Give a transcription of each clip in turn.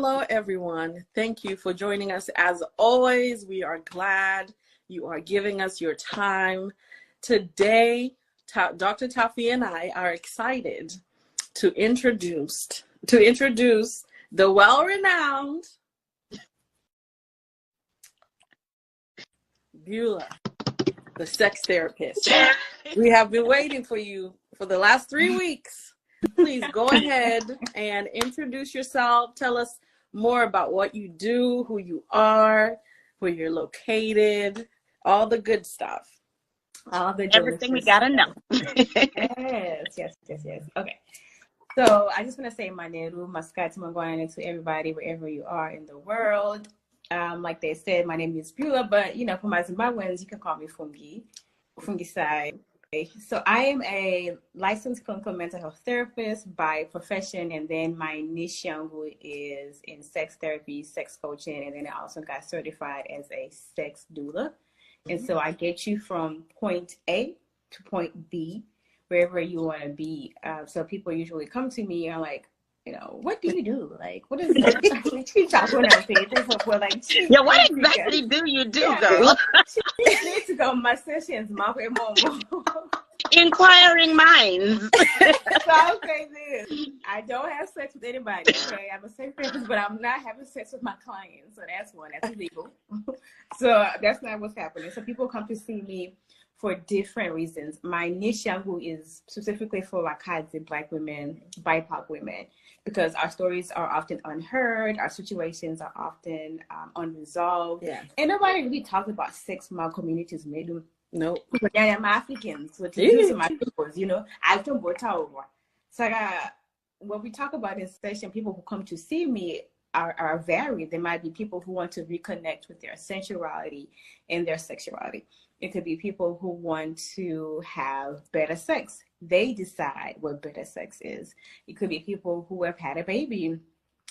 Hello, everyone. Thank you for joining us. As always, we are glad you are giving us your time. Today, Dr. Taffy and I are excited to introduce the well-renowned Beuallah, the sex therapist. We have been waiting for you for the last 3 weeks. Please go ahead and introduce yourself. Tell us more about what you do, who you are, where you're located, all the good stuff. All the everything we gotta know. Yes. Okay. So I just want to say my name, Maskat Mangwana, to everybody, wherever you are in the world. Like they said, my name is Beuallah, but you know, for my Zimbabweans, you can call me Fungi side. So I am a licensed clinical mental health therapist by profession, and then my niche is in sex therapy, sex coaching, and then I also got certified as a sex doula. And so I get you from point A to point B, wherever you want to be. So people usually come to me and are like, you know, what do you do? Like, what is it? Yeah, what exactly do you do, girl? She needs to go my sessions, Inquiring minds. So I'll say this. I don't have sex with anybody, okay? I'm a sex therapist, but I'm not having sex with my clients. So that's one. That's illegal. So that's not what's happening. So people come to see me for different reasons. My niche who is specifically for Wakazi Black women, BIPOC women, because our stories are often unheard, our situations are often unresolved. Yeah. And nobody really talks about sex from our communities. No. But yeah, I'm Africans, so to my people, you know, I don't go over. So when we talk about in session, people who come to see me are varied. There might be people who want to reconnect with their sensuality and their sexuality. It could be people who want to have better sex. They decide what better sex is. It could be people who have had a baby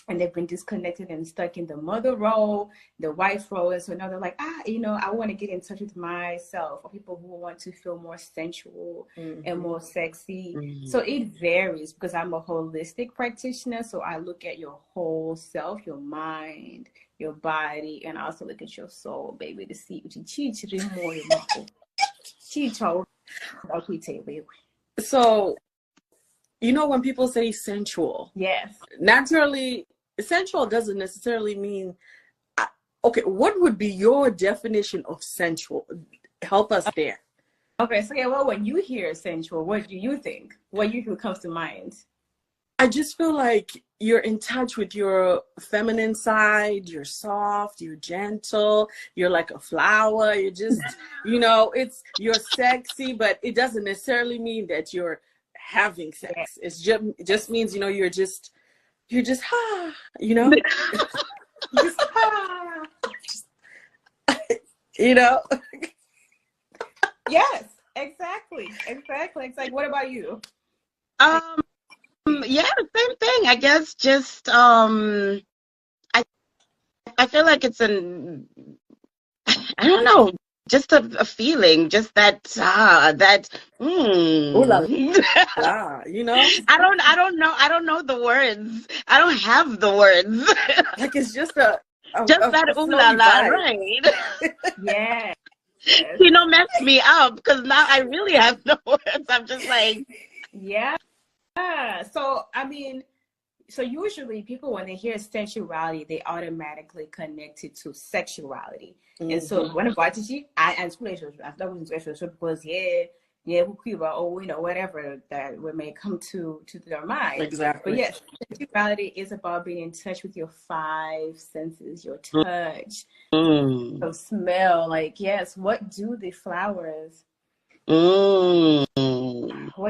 and they've been disconnected and stuck in the mother role, the wife role. And so now they're like, you know, I want to get in touch with myself. Or people who want to feel more sensual and more sexy. So it varies because I'm a holistic practitioner. So I look at your whole self, your mind, your body, and I also look at your soul, baby, to see what you. So, you know, when people say sensual, yes, naturally, sensual doesn't necessarily mean, okay, what would be your definition of sensual? Help us there. Okay, so yeah, well, when you hear sensual, what do you think? What usually comes to mind? I just feel like you're in touch with your feminine side, you're soft, you're gentle, you're like a flower, you're just, you know, you're sexy, but it doesn't necessarily mean that you're having sex. It just means, you know, you're just you know, just you know. Yes, exactly. It's like, what about you? Yeah, same thing. I guess just I feel like it's I don't know, just a feeling, just that Ooh la la, you know. I don't know the words. I don't have the words. Like it's just that ooh la la, right? Yeah. You know, messed me up because now I really have no words. I'm just like, yeah. So I mean, so usually people, when they hear sensuality, they automatically connect it to sexuality. And so when I watch it, I because or you know, whatever that may come to their mind. Exactly. But yes, sexuality is about being in touch with your 5 senses, your touch, so smell. Like, yes, what do the flowers? What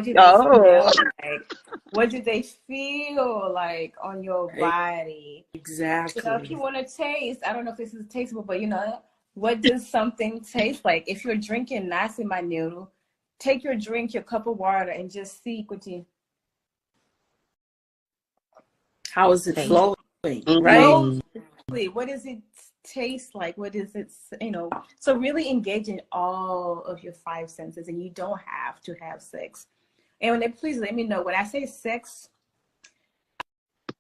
do they smell like? What do they feel like on your body? Exactly. You know, if you want to taste, I don't know if this is tastable, but you know, what does something taste like? If you're drinking nasi manuru, take your drink, your cup of water, and just see how is it flowing, right? What does it taste like? What is it, you know? So really engage in all of your 5 senses, and you don't have to have sex. And please let me know when I say sex,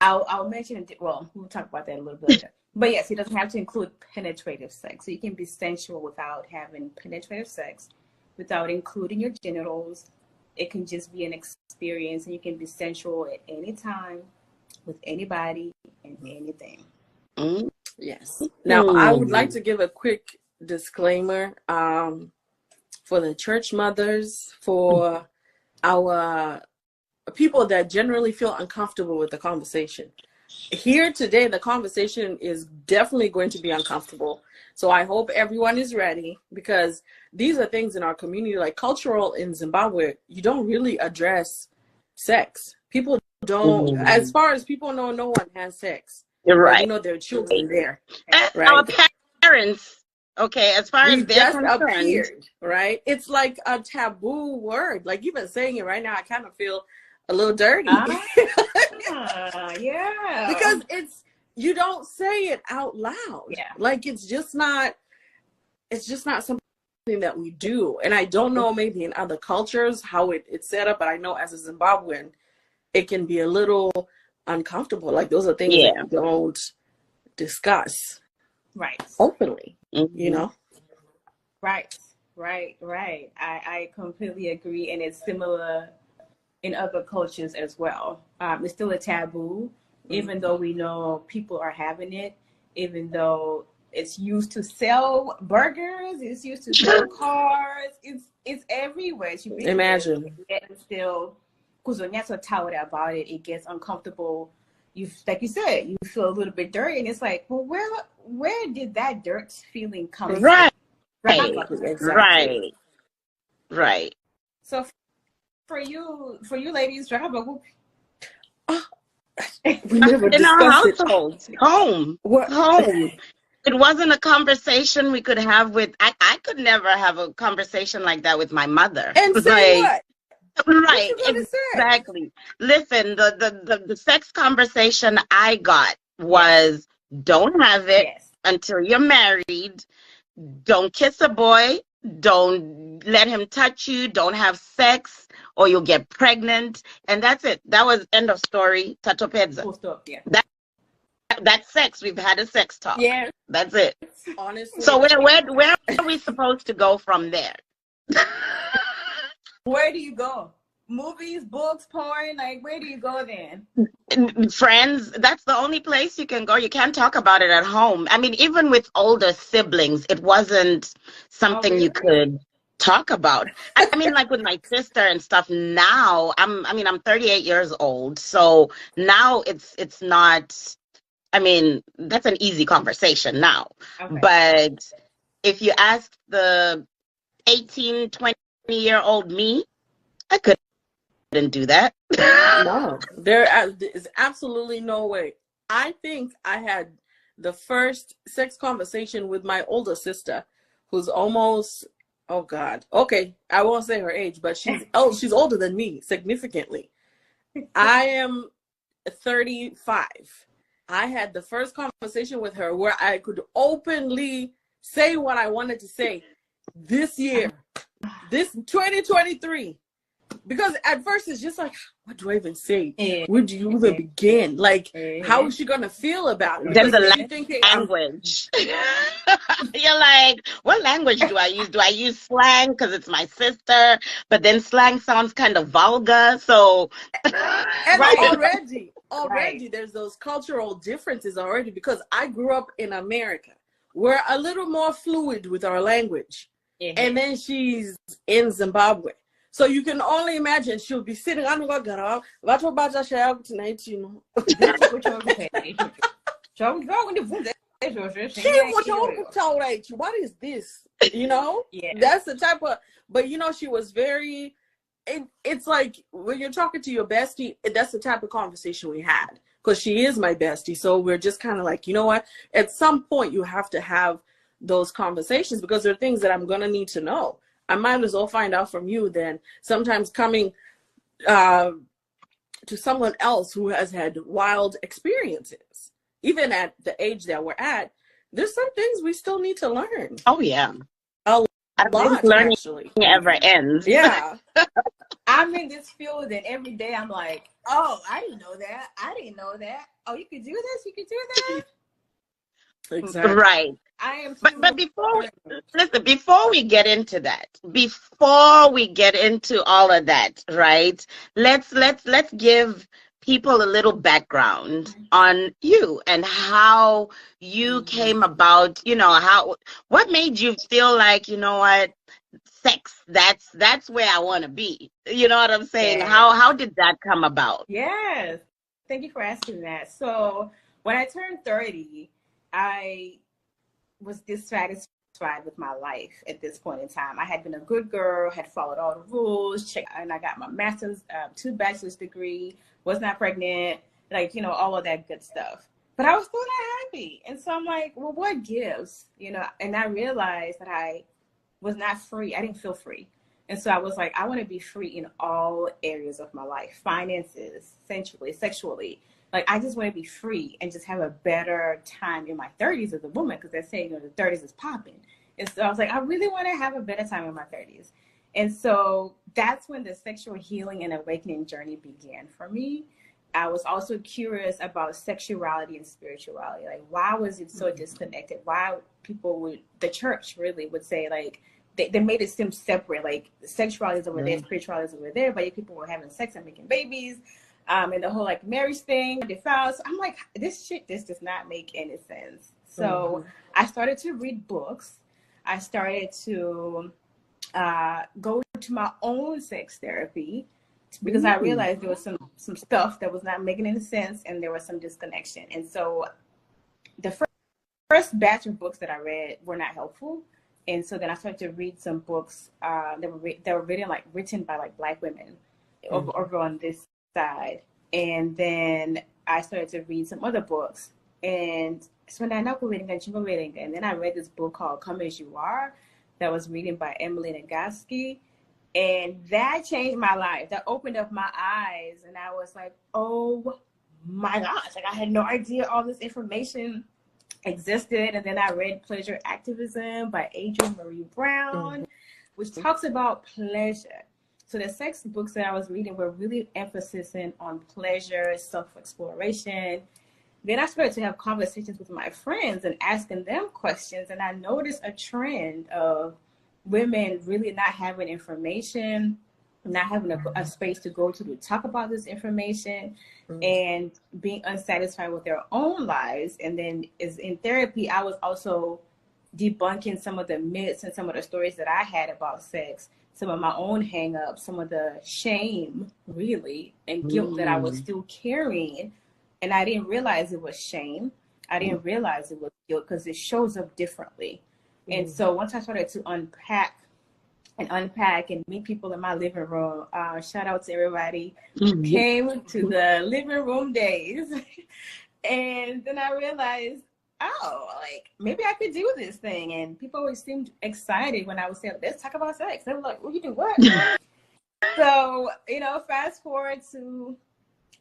I'll mention it. Well, we'll talk about that a little bit later. But yes, it doesn't have to include penetrative sex. So you can be sensual without having penetrative sex, without including your genitals. It can just be an experience, and you can be sensual at any time with anybody and anything. Yes. Now, I would like to give a quick disclaimer for the church mothers, for our people that generally feel uncomfortable with the conversation. Here today, the conversation is definitely going to be uncomfortable. So I hope everyone is ready, because these are things in our community, like cultural in Zimbabwe, you don't really address sex. People don't, as far as people know, no one has sex. You're right. You know, there are children there. Right? Our parents, okay, as far as they're concerned, appeared, right? It's like a taboo word. Like, even saying it right now, I kind of feel a little dirty. Yeah. Because you don't say it out loud. Yeah. Like, it's just not something that we do. And I don't know, maybe in other cultures how it's set up, but I know as a Zimbabwean, it can be a little uncomfortable. Like, those are things that you don't discuss openly, you know? Right. I completely agree. And it's similar in other cultures as well. It's still a taboo, even though we know people are having it, even though it's used to sell burgers, it's used to sell cars, it's everywhere. Imagine. And still, because when you're so tired about it, it gets uncomfortable. Like you said, you feel a little bit dirty, and it's like, well, where did that dirt feeling come from? Right. So for you ladies, we never in our discussed households, home. It wasn't a conversation we could have with. I could never have a conversation like that with my mother. And say what? Right, exactly. Listen, the sex conversation I got was, don't have it until you're married. Don't kiss a boy. Don't let him touch you. Don't have sex, or you'll get pregnant. And that's it. That was end of story. Tato pezza. That's sex. We've had a sex talk. Yeah. That's it. Honestly. So where are we supposed to go from there? Where do you go? Movies, books, porn? Like, where do you go then? Friends, that's the only place you can go. You can't talk about it at home. I mean, even with older siblings, it wasn't something you could talk about. I mean, like with my sister and stuff now, I'm 38 years old. So now it's not, I mean, that's an easy conversation now. Okay. But if you ask the 18, 20-year-old me, I couldn't do that. No, there is absolutely no way. I think I had the first sex conversation with my older sister, who's almost, oh God, okay, I won't say her age, but she's older than me significantly. I am 35. I had the first conversation with her where I could openly say what I wanted to say this year, this 2023. Because at first it's just like, what do I even say? Where do you even begin? Like, how is she gonna feel about it? Then the language. You're like, what language do I use? Do I use slang because it's my sister? But then slang sounds kind of vulgar. So and already there's those cultural differences already, because I grew up in America. We're a little more fluid with our language. And then she's in Zimbabwe. So you can only imagine she'll be sitting on what tonight, you know. What is this? You know? That's the type of, but you know, she was very, it's like when you're talking to your bestie, that's the type of conversation we had, because she is my bestie. So we're just kind of like, you know what? At some point you have to have those conversations, because there are things that I'm going to need to know. I might as well find out from you than sometimes coming to someone else who has had wild experiences. Even at the age that we're at, there's some things we still need to learn. Oh, yeah. A lot, learning actually. Never ends. Yeah. I'm in this field, and every day I'm like, oh, I didn't know that. I didn't know that. Oh, you could do this. You could do that. Exactly. Right. I am. But before we get into that, before we get into all of that, right? Let's give people a little background on you and how you came about, what made you feel like, you know what, sex, that's where I want to be. You know what I'm saying? Yeah. How did that come about? Yes. Thank you for asking that. So when I turned 30, I was dissatisfied with my life at this point in time. I had been a good girl, had followed all the rules, and I got my master's, 2 bachelor's degree, was not pregnant, like, all of that good stuff. But I was still not happy. And so I'm like, well, what gives? And I realized that I was not free. I didn't feel free. And so I was like, I want to be free in all areas of my life, finances, sensually, sexually. Like, I just want to be free and just have a better time in my 30s as a woman, because they're saying, the 30s is popping. And so I was like, I really want to have a better time in my 30s. And so that's when the sexual healing and awakening journey began for me. I was also curious about sexuality and spirituality. Like, why was it so disconnected? Why the church really would say, like, they made it seem separate. Like, sexuality is over there, spirituality is over there, but people were having sex and making babies. And the whole like marriage thing, defiled. So I'm like, this does not make any sense. So I started to read books. I started to go to my own sex therapy, because I realized there was some stuff that was not making any sense, and there was some disconnection. And so the first batch of books that I read were not helpful. And so then I started to read some books that were written by like Black women over on this side. And then I started to read some other books. And so then I read this book called Come As You Are that was written by Emily Nagoski. And that changed my life. That opened up my eyes. And I was like, oh my gosh, like I had no idea all this information existed. And then I read Pleasure Activism by Adrienne Marie Brown, which talks about pleasure. So the sex books that I was reading were really emphasizing on pleasure, self-exploration. Then I started to have conversations with my friends and asking them questions. And I noticed a trend of women really not having information, not having a space to go to talk about this information, and being unsatisfied with their own lives. And then in therapy, I was also debunking some of the myths and some of the stories that I had about sex, some of my own hang-ups, some of the shame, really, and guilt that I was still carrying. And I didn't realize it was shame. I didn't realize it was guilt, because it shows up differently. And so once I started to unpack and meet people in my living room, shout out to everybody who came to the living room days. And then I realized, oh, like, maybe I could do this thing. And people always seemed excited when I would say, let's talk about sex. They were like, well, you do what? So, fast forward to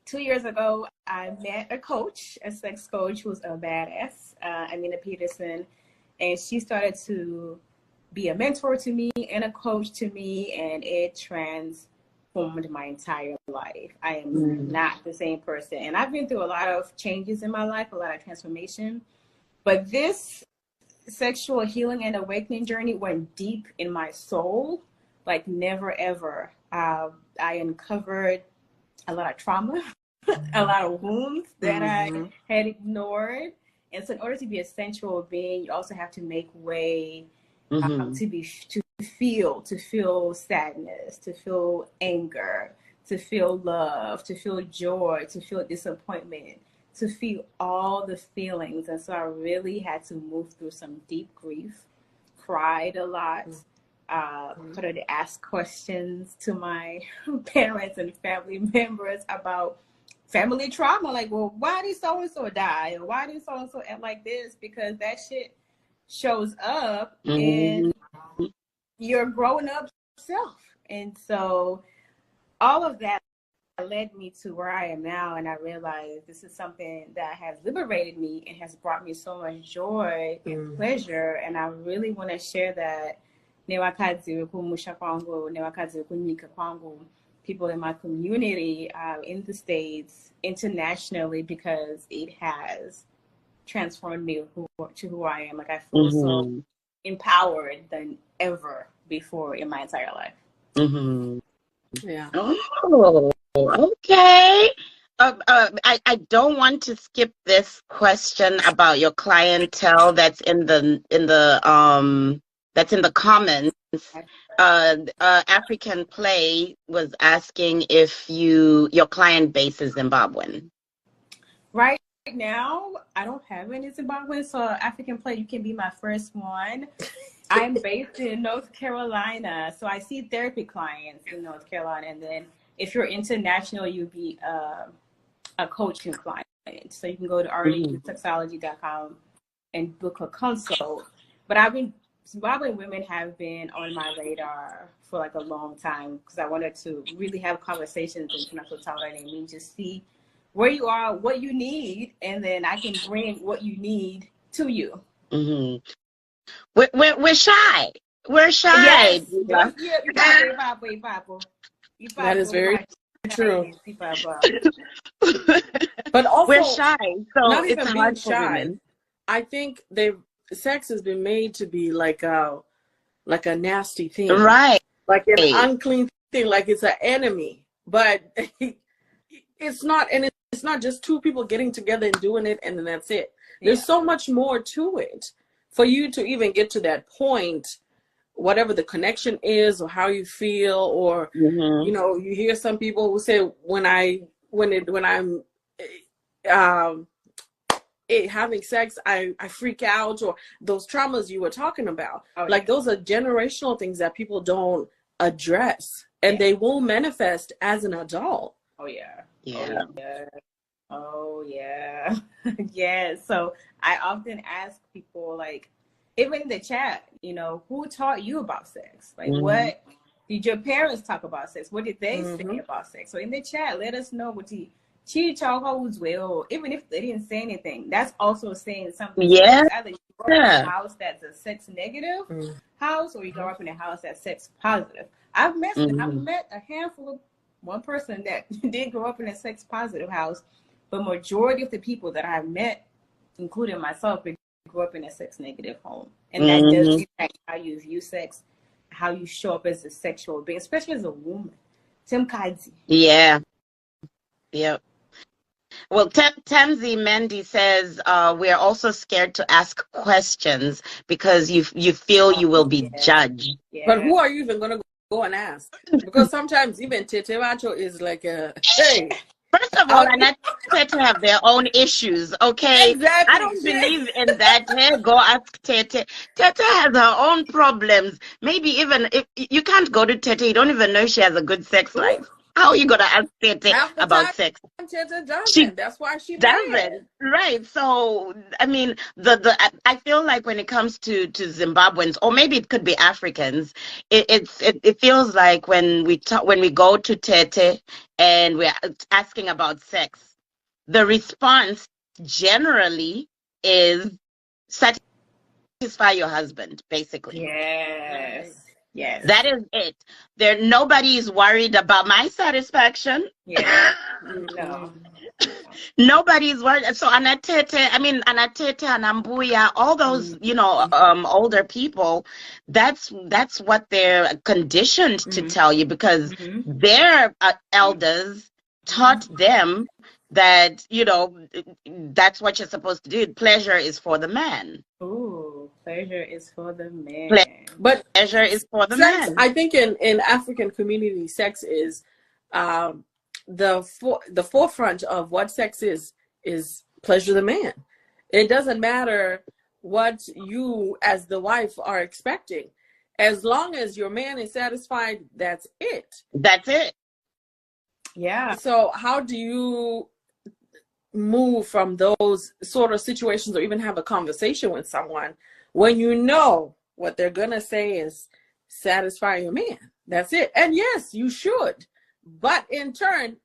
2 years ago, I met a sex coach who was a badass, Amina Peterson. And she started to be a mentor to me and a coach to me, and it transformed my entire life. I am not the same person. And I've been through a lot of changes in my life, a lot of transformation. But this sexual healing and awakening journey went deep in my soul, like never, ever. I uncovered a lot of trauma, a lot of wounds that I had ignored. And so in order to be a sensual being, you also have to make way to feel sadness, to feel anger, to feel love, to feel joy, to feel disappointment, to feel all the feelings. And so I really had to move through some deep grief, cried a lot, started to ask questions to my parents and family members about family trauma, like, well, why did so-and-so die? Or why did so-and-so act like this? Because that shit shows up in your growing up self. And so all of that led me to where I am now. And I realized this is something that has liberated me and has brought me so much joy and pleasure. And I really want to share that people in my community, in the States, internationally, because it has transformed me to who I am. Like, I feel so empowered than ever before in my entire life. Yeah. Oh, okay. I don't want to skip this question about your clientele that's in the comments. African Play was asking if your client base is Zimbabwean. Right now, I don't have any Zimbabwean, so African Play, you can be my first one. I'm based in North Carolina, so I see therapy clients in North Carolina, and then if you're international, you'd be a coaching client. So you can go to rdusexology.com and book a consult. But Zimbabwean women have been on my radar for like a long time, because I wanted to really have conversations in international and just see where you are, what you need, and then I can bring what you need to you. We're shy. We're shy. Yes. That is very true. But also, we're shy, so not it's even hard being for shy. women. I think sex has been made to be like a nasty thing, right? Like an unclean thing, like it's an enemy. But it's not, and it's not just two people getting together and doing it, and then that's it. There's so much more to it for you to even get to that point. Whatever the connection is, or how you feel, or you know, you hear some people who say when I'm having sex, I freak out, or those traumas you were talking about. Like those are generational things that people don't address, and they will manifest as an adult. Yeah. So I often ask people, like, even in the chat, you know, who taught you about sex? Like, what did your parents talk about sex? What did they say about sex? So in the chat, let us know what you well, even if they didn't say anything, that's also saying something. Yeah. Either you grow up in a house that's a sex negative house, or you grow up in a house that's sex positive. I've met a handful of one person that did grow up in a sex positive house, but majority of the people that I've met, including myself, grew up in a sex negative home, and that does impact how you view sex, how you show up as a sexual being, especially as a woman. Yep. Well, Tamzi Mendy says we're also scared to ask questions because you feel you will be judged. But who are you even going to go and ask? Because sometimes even Tete Macho is like a hey. First of all, and to have their own issues, okay? Exactly. I don't believe in that. Hey, go ask Tete. Tete has her own problems. Maybe even if you can't go to Tete, you don't even know she has a good sex life. How are you gonna ask Tete about sex? Tete doesn't. That's why she doesn't. Right. So I mean, I feel like when it comes to Zimbabweans, or maybe it could be Africans, it feels like when we go to Tete and we're asking about sex, the response generally is satisfy your husband, basically. Yes. That is it. Nobody is worried about my satisfaction. No. Nobody's worried. So Anatete, Anambuya, all those, older people, that's what they're conditioned to tell you, because their elders taught them that, that's what you're supposed to do. Pleasure is for the man. Ooh, pleasure is for the man. But pleasure is for the man. I think in African community, sex is the forefront of what sex is pleasure the man. It doesn't matter what you as the wife are expecting. As long as your man is satisfied, that's it. That's it. Yeah. So how do you move from those sort of situations, or even have a conversation with someone when you know what they're gonna say is satisfy your man? That's it. And yes, you should, but in turn,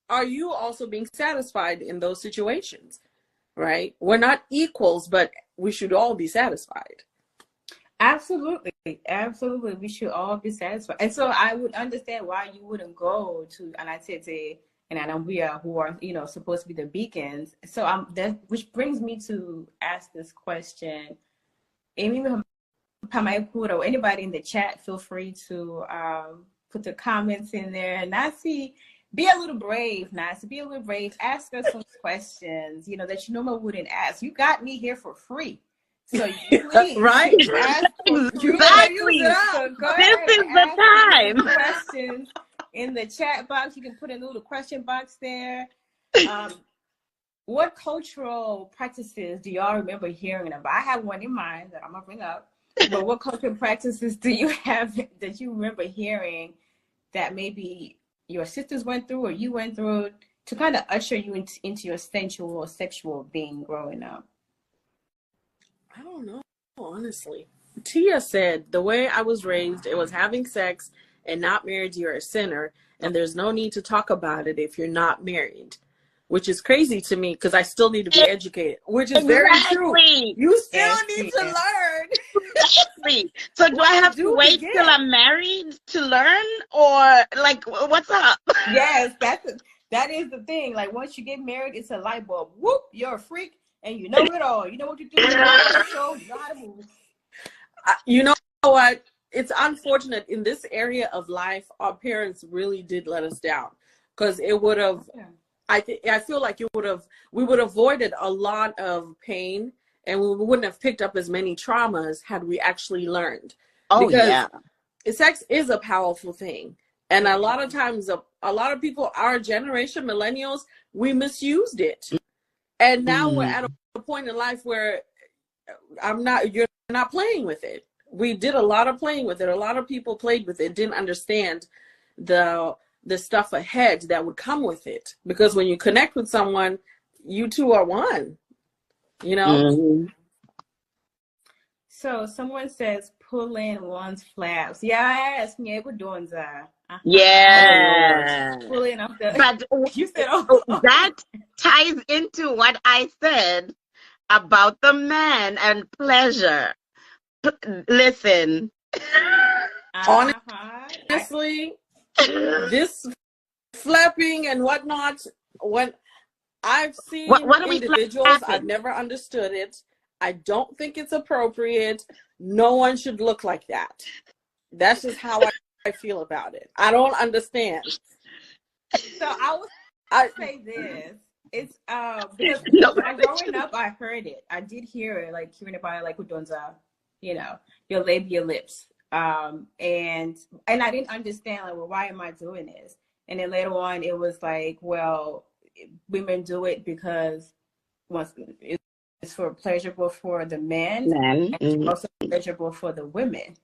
are you also being satisfied in those situations? Right? We're not equals, but we should all be satisfied. Absolutely, absolutely. We should all be satisfied. And so I would understand why you wouldn't go to Anatete and Anambia, who are, you know, supposed to be the beacons. So that, which brings me to ask this question. Amy Pamaipura, or anybody in the chat, feel free to put the comments in there. Nasi, be a little brave, Nasi. Be a little brave. Ask us some questions, you know, that you normally wouldn't ask. You got me here for free. So please, right? ask for, Exactly. so go This ahead is and the ask time. questions in the chat box. You can put a little question box there. What cultural practices do y'all remember hearing about? I have one in mind that I'm gonna bring up. But what cultural practices do you have that you remember hearing that maybe your sisters went through or you went through to kind of usher you into your sensual or sexual being growing up? I don't know, honestly. Tia said the way I was raised, it was having sex and not married, you're a sinner, and there's no need to talk about it if you're not married, which is crazy to me because I still need to be educated, which is very true. You still need to learn. Exactly. So do I have to wait till I'm married to learn, or like what's up? Yes, that is the thing. Like once you get married, it's a light bulb. Whoop, you're a freak and you know it all. You know what to do. You know how to show, you know how to move. You know what? It's unfortunate in this area of life, our parents really did let us down because it would have, I feel like we would have avoided a lot of pain and we wouldn't have picked up as many traumas had we actually learned. Oh, because yeah. Sex is a powerful thing. And a lot of times, a lot of people, our generation, millennials, we misused it. And now we're at a point in life where you're not playing with it. We did a lot of playing with it. A lot of people played with it, didn't understand the stuff ahead that would come with it. Because when you connect with someone, you two are one, you know? So someone says pull in one's flaps. Yes, me able doing that. Yeah. Pull in off the. But you said that ties into what I said about the man and pleasure. Listen. Honestly, this flapping and whatnot, when I've seen individuals, I've never understood it. I don't think it's appropriate. No one should look like that. That's just how I feel about it. I don't understand. So I would say this. It's because growing up, I heard it. I did hear it, like hearing about it, like with Donza, you know, your labia lips. And I didn't understand, like, well, why am I doing this? And then later on, it was like, well, women do it because once it's for pleasurable for the men, and also pleasurable for the women.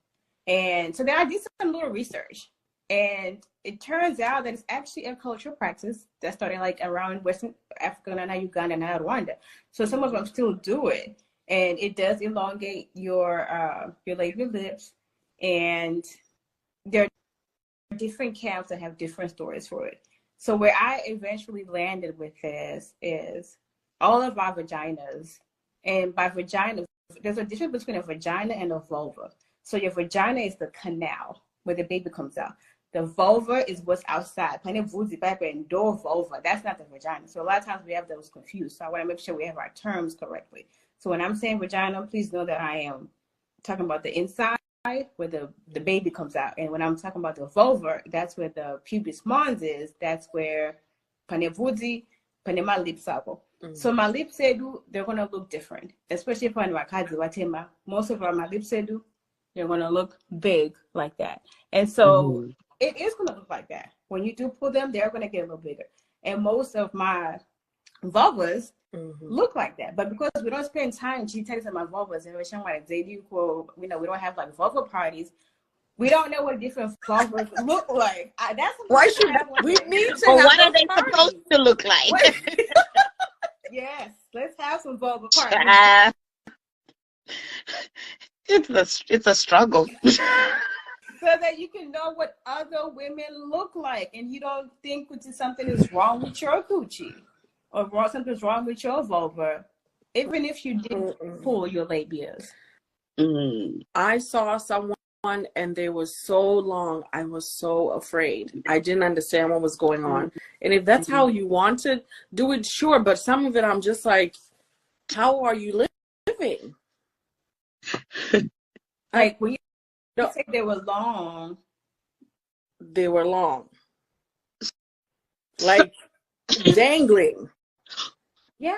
And so then I did some little research, and it turns out that it's actually a cultural practice that started like around Western Africa, and now Uganda, and now Rwanda. So some of them still do it, and it does elongate your labial lips, and there are different camps that have different stories for it. So where I eventually landed with this is all of our vaginas, and by vagina, there's a difference between a vagina and a vulva. So your vagina is the canal where the baby comes out. The vulva is what's outside. And door vulva, that's not the vagina. So a lot of times we have those confused. So I want to make sure we have our terms correctly. So when I'm saying vagina, please know that I am talking about the inside where the baby comes out. And when I'm talking about the vulva, that's where the pubis mons is. That's where panevudzi, panema lips are. So my lips, they're going to look different, especially for most of our lips, they're going to look big like that. And so it is going to look like that. When you do pull them, they're going to get a little bigger. And most of my vulvas look like that. But because we don't spend time telling my vulvas, and we don't have like vulva parties, we don't know what different vulvas look like. That's why should we need to or have what are they parties supposed to look like? Yes, let's have some vulva parties. It's a struggle. So that you can know what other women look like, and you don't think something is wrong with your coochie or something's wrong with your vulva, even if you didn't pull your labias. I saw someone and they were so long, I was so afraid. I didn't understand what was going on. And if that's how you want to do it, sure. But some of it, I'm just like, how are you living? Like when you say they were long. They were long. Like dangling. Yeah.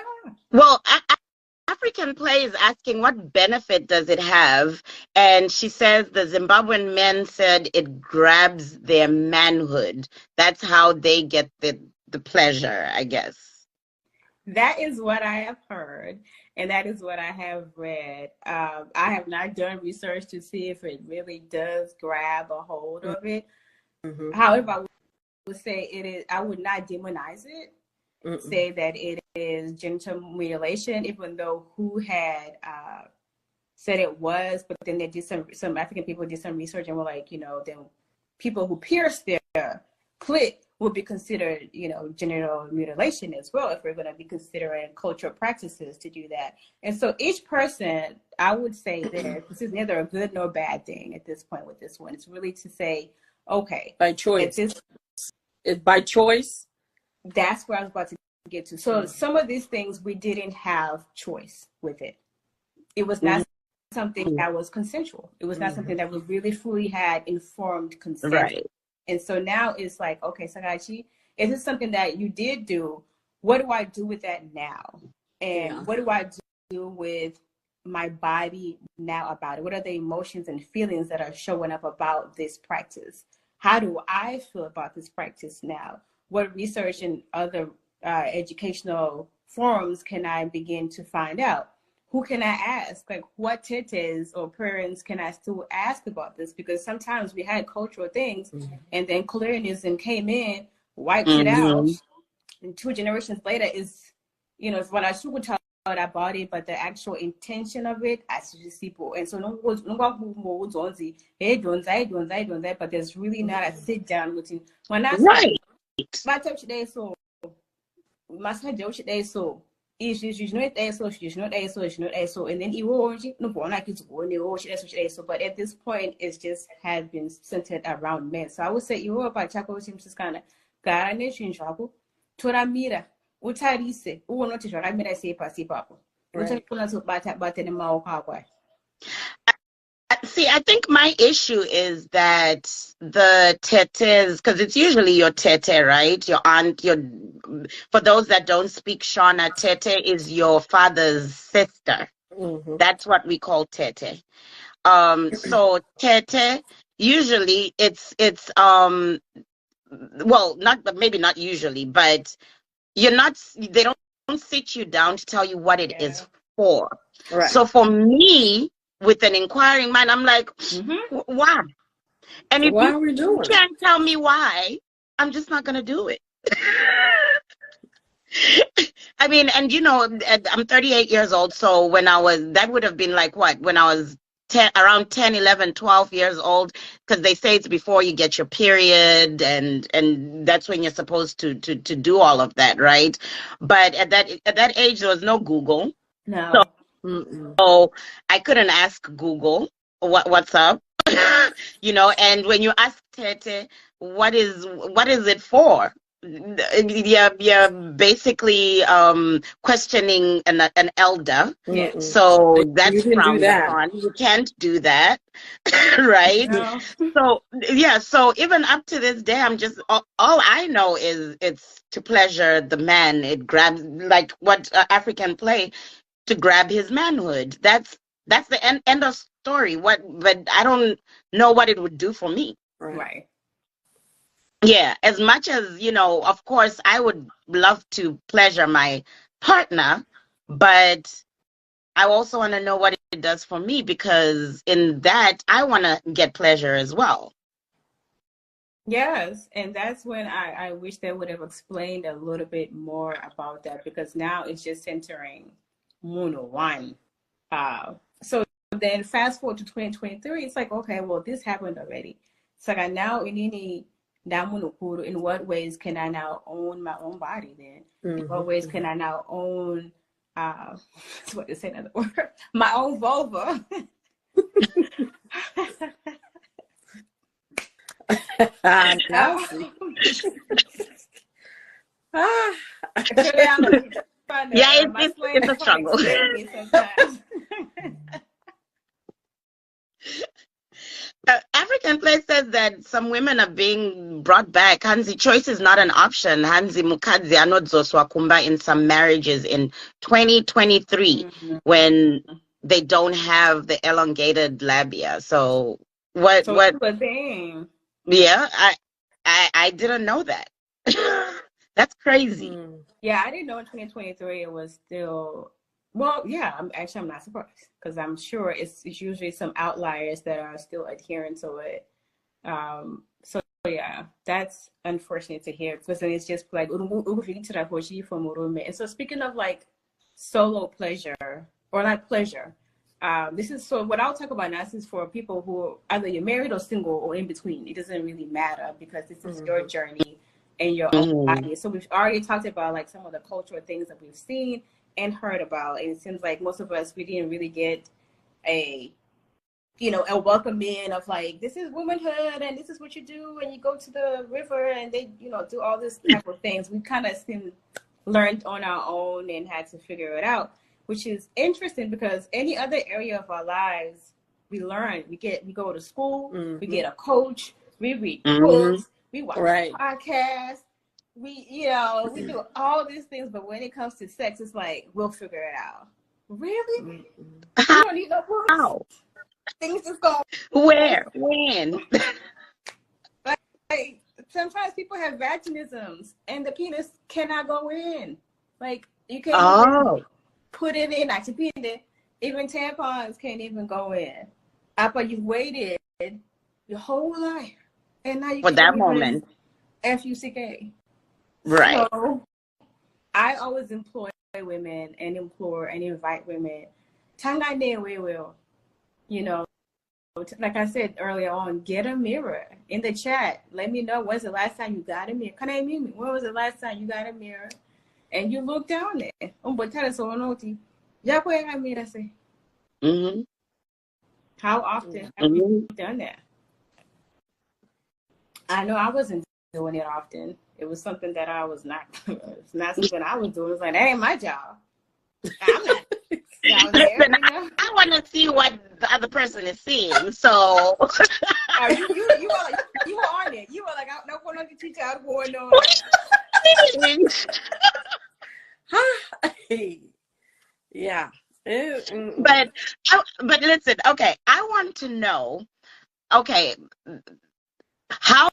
Well, African Play is asking what benefit does it have? And she says the Zimbabwean men said it grabs their manhood. That's how they get the pleasure, I guess. That is what I have heard, and that is what I have read. I have not done research to see if it really does grab a hold of it. However, I would say it is. I would not demonize it. Say that it is genital mutilation, even though who had said it was, but then they did some African people did some research and were like, you know, then people who pierce their clit would be considered, you know, genital mutilation as well, if we're going to be considering cultural practices to do that. And so each person, I would say that this is neither a good nor bad thing at this point with this one. It's really to say, okay, by choice. It's by choice. That's where I was about to get to. So some of these things we didn't have choice with it. It was not something that was consensual. It was not something that we really fully had informed consent. Right. And so now it's like, okay, Sagachi, is this something that you did do? What do I do with that now? And what do I do with my body now about it? What are the emotions and feelings that are showing up about this practice? How do I feel about this practice now? What research and other educational forums can I begin to find out? Who can I ask? Like, what tetes or parents can I still ask about this? Because sometimes we had cultural things and then colonialism came in, wiped it out. And 2 generations later is, you know, it's what I should tell about it, but the actual intention of it, I suggest people. And so, but there's really not a sit down with you. When I right. My touch today, so must have Joe today, so is you know it so you know it so and then you will no born like it's going to so but at this point it's just has been centered around men. So I would say you about Chaco seems to kind of garnishing Chaco Tora Mira Utarise who not to I made I say passy papa. See, I think my issue is that the tetes, because it's usually your tete, right? Your aunt, for those that don't speak Shona, tete is your father's sister. That's what we call tete. So tete, usually it's well, maybe not usually, but they don't sit you down to tell you what it is for. Right. So for me, with an inquiring mind, I'm like, why? And if why are we doing you can't tell me why, I'm just not gonna do it. I mean, and you know, I'm 38 years old, so that would have been like what? When I was around 10, 11, 12 years old, because they say it's before you get your period, and that's when you're supposed to do all of that, right? But at that age, there was no Google. No. So I couldn't ask Google what's up, you know. And when you ask Tete, what is it for? You're basically questioning an elder. So that's frowned upon. You can't do that, right? No. So yeah. So even up to this day, I'm just all I know is it's to pleasure the man. It grabs like what African Play. To grab his manhood. That's the end of story. But I don't know what it would do for me. Right. Yeah, as much as, you know, of course, I would love to pleasure my partner, but I also want to know what it does for me, because in that, I want to get pleasure as well. Yes, and that's when I wish they would have explained a little bit more about that, because now it's just entering Mono one. So then fast forward to 2023, it's like, okay, well, this happened already. So like now in what ways can I now own my own body then? In what ways can I now own that's what to say another word, my own vulva? Nasty. Yeah, it's a struggle. African Place says that some women are being brought back. Hansi, choice is not an option. Hansi mukadzi anodzoswa kumba in some marriages in 2023 when they don't have the elongated labia. So what? Yeah, I didn't know that. That's crazy. Yeah, I didn't know in 2023 it was still. Well, yeah, I'm not surprised because I'm sure it's usually some outliers that are still adhering to it. So yeah, that's unfortunate to hear because then it's just like and so speaking of like solo pleasure or like pleasure, this is so what I'll talk about now. This is for people who either you're married or single or in between. It doesn't really matter because this is your journey and your own body. So we've already talked about like some of the cultural things that we've seen and heard about, and it seems like most of us, we didn't really get a welcome in of like, this is womanhood and this is what you do, and you go to the river and they do all this type of things. We kind of learned on our own and had to figure it out, which is interesting because any other area of our lives we learn. We go to school, we get a coach, we read books, we watch podcasts, we do all these things, but when it comes to sex, it's like, we'll figure it out. Really? You don't need no books? How? Things just go. Where? When? like, sometimes people have vaginisms and the penis cannot go in. Like, you can't even put it in. Even tampons can't even go in. After you've waited your whole life, and now you for that moment. FUCK. Right. So I always employ women and implore and invite women. Tangane we will, like I said earlier on, get a mirror in the chat. Let me know when's the last time you got a mirror. Can I mean me? When was the last time you got a mirror? And you look down there. How often have you done that? I know I wasn't doing it often. It was something that I was not. It's not something I was doing. It's like, that ain't my job. I'm not down there. I want to see what the other person is seeing. So you were on it. You were like, I don't want to teach out going on. Yeah. But listen, okay, I want to know, okay, how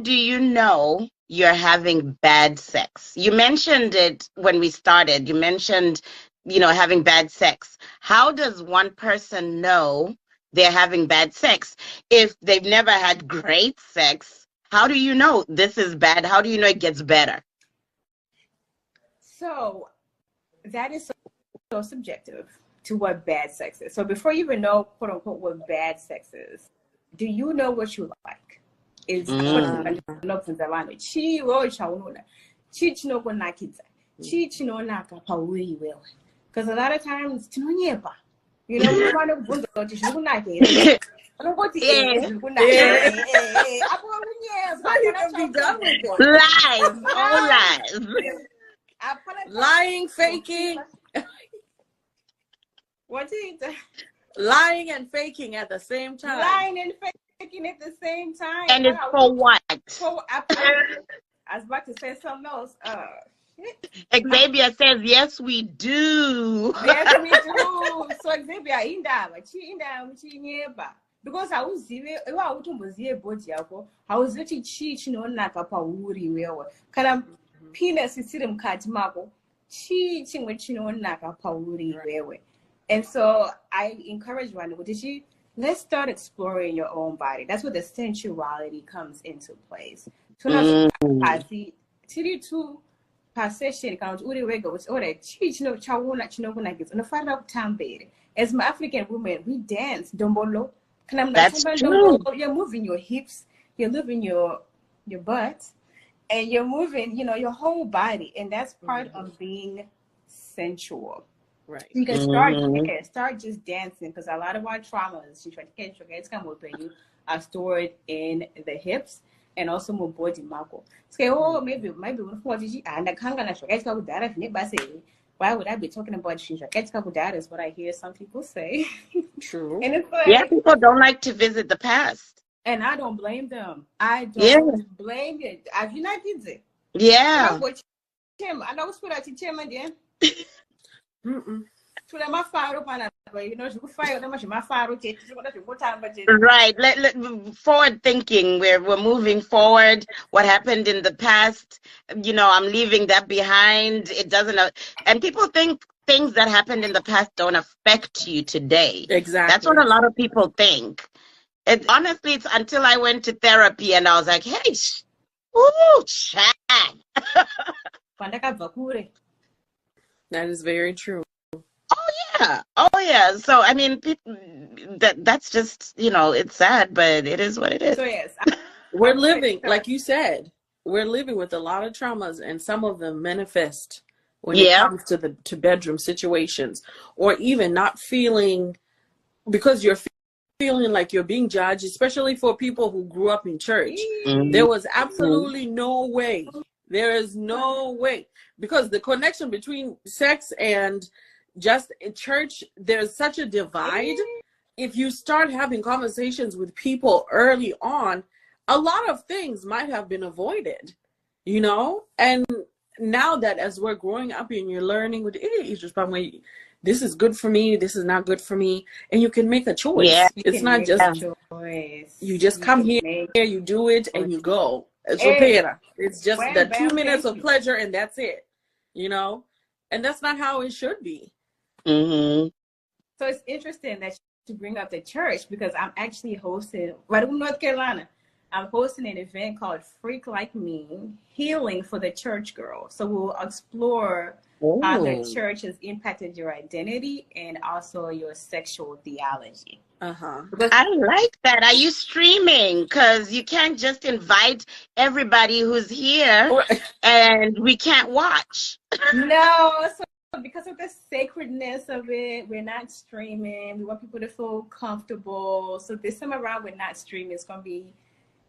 do you know you're having bad sex? You mentioned it when we started. You mentioned, having bad sex. How does one person know they're having bad sex? If they've never had great sex, how do you know this is bad? How do you know it gets better? So that is so subjective to what bad sex is. So before you even know, quote unquote, what bad sex is, do you know what you like? Because a lot of times, we want to go to I don't want to lies, all lies. Lying, faking. What is it? Lying and faking at the same time. Lying and faking at the same time. And it's for what? I was about to say something else. Xavier says, yes, we do. Yes, we do. So Xavier, because I was teaching on Nakapawuri, where penis is sitting Kajmabo, teaching with Nakapawuri. And so I encourage one, let's start exploring your own body. That's where the sensuality comes into place. So I see too. Session count uri wego was all that teach no chawuna chinogo gets on a far out town baby. As my African women, we dance dombolo. That's true. You're moving your hips, you're moving your butt, and you're moving, your whole body, and that's part of being sensual. Right. You can start there, start just dancing, because a lot of our traumas, are stored in the hips and also my body mako. So maybe why would I be talking about that is what I hear some people say. True. And it's like, yeah, people don't like to visit the past. And I don't blame them. I don't blame it. I've united it. Yeah. I know what's what I teach him again. Mm-mm. Right. Forward thinking. We're moving forward. What happened in the past, you know, I'm leaving that behind. It doesn't. And people think things that happened in the past don't affect you today. Exactly. That's what a lot of people think. Honestly, it's until I went to therapy and I was like, hey, chat. That is very true. Oh yeah. So I mean, that's just, you know, it's sad, but it is what it is. So yes, we're living, like you said, we're living with a lot of traumas, and some of them manifest when it comes to bedroom situations, or even not feeling, because you're feeling like you're being judged, especially for people who grew up in church. There was absolutely no way. There is no way, because the connection between sex and just in church, there's such a divide. If you start having conversations with people early on, a lot of things might have been avoided, you know? And now that as we're growing up and you're learning with this is good for me, this is not good for me, and you can make a choice. Yeah, it's not just you just come here, you do it, and you go. It's just the 2 minutes of pleasure, and that's it, you know? And that's not how it should be. So it's interesting that you bring up the church, because I'm actually hosting, right in North Carolina, I'm hosting an event called Freak Like Me, Healing for the Church Girl. So we'll explore how the church has impacted your identity and also your sexual theology. I like that. Are you streaming? Because you can't just invite everybody who's here and we can't watch. No, so because of the sacredness of it, we're not streaming. We want people to feel comfortable. So this time around, we're not streaming. It's going to be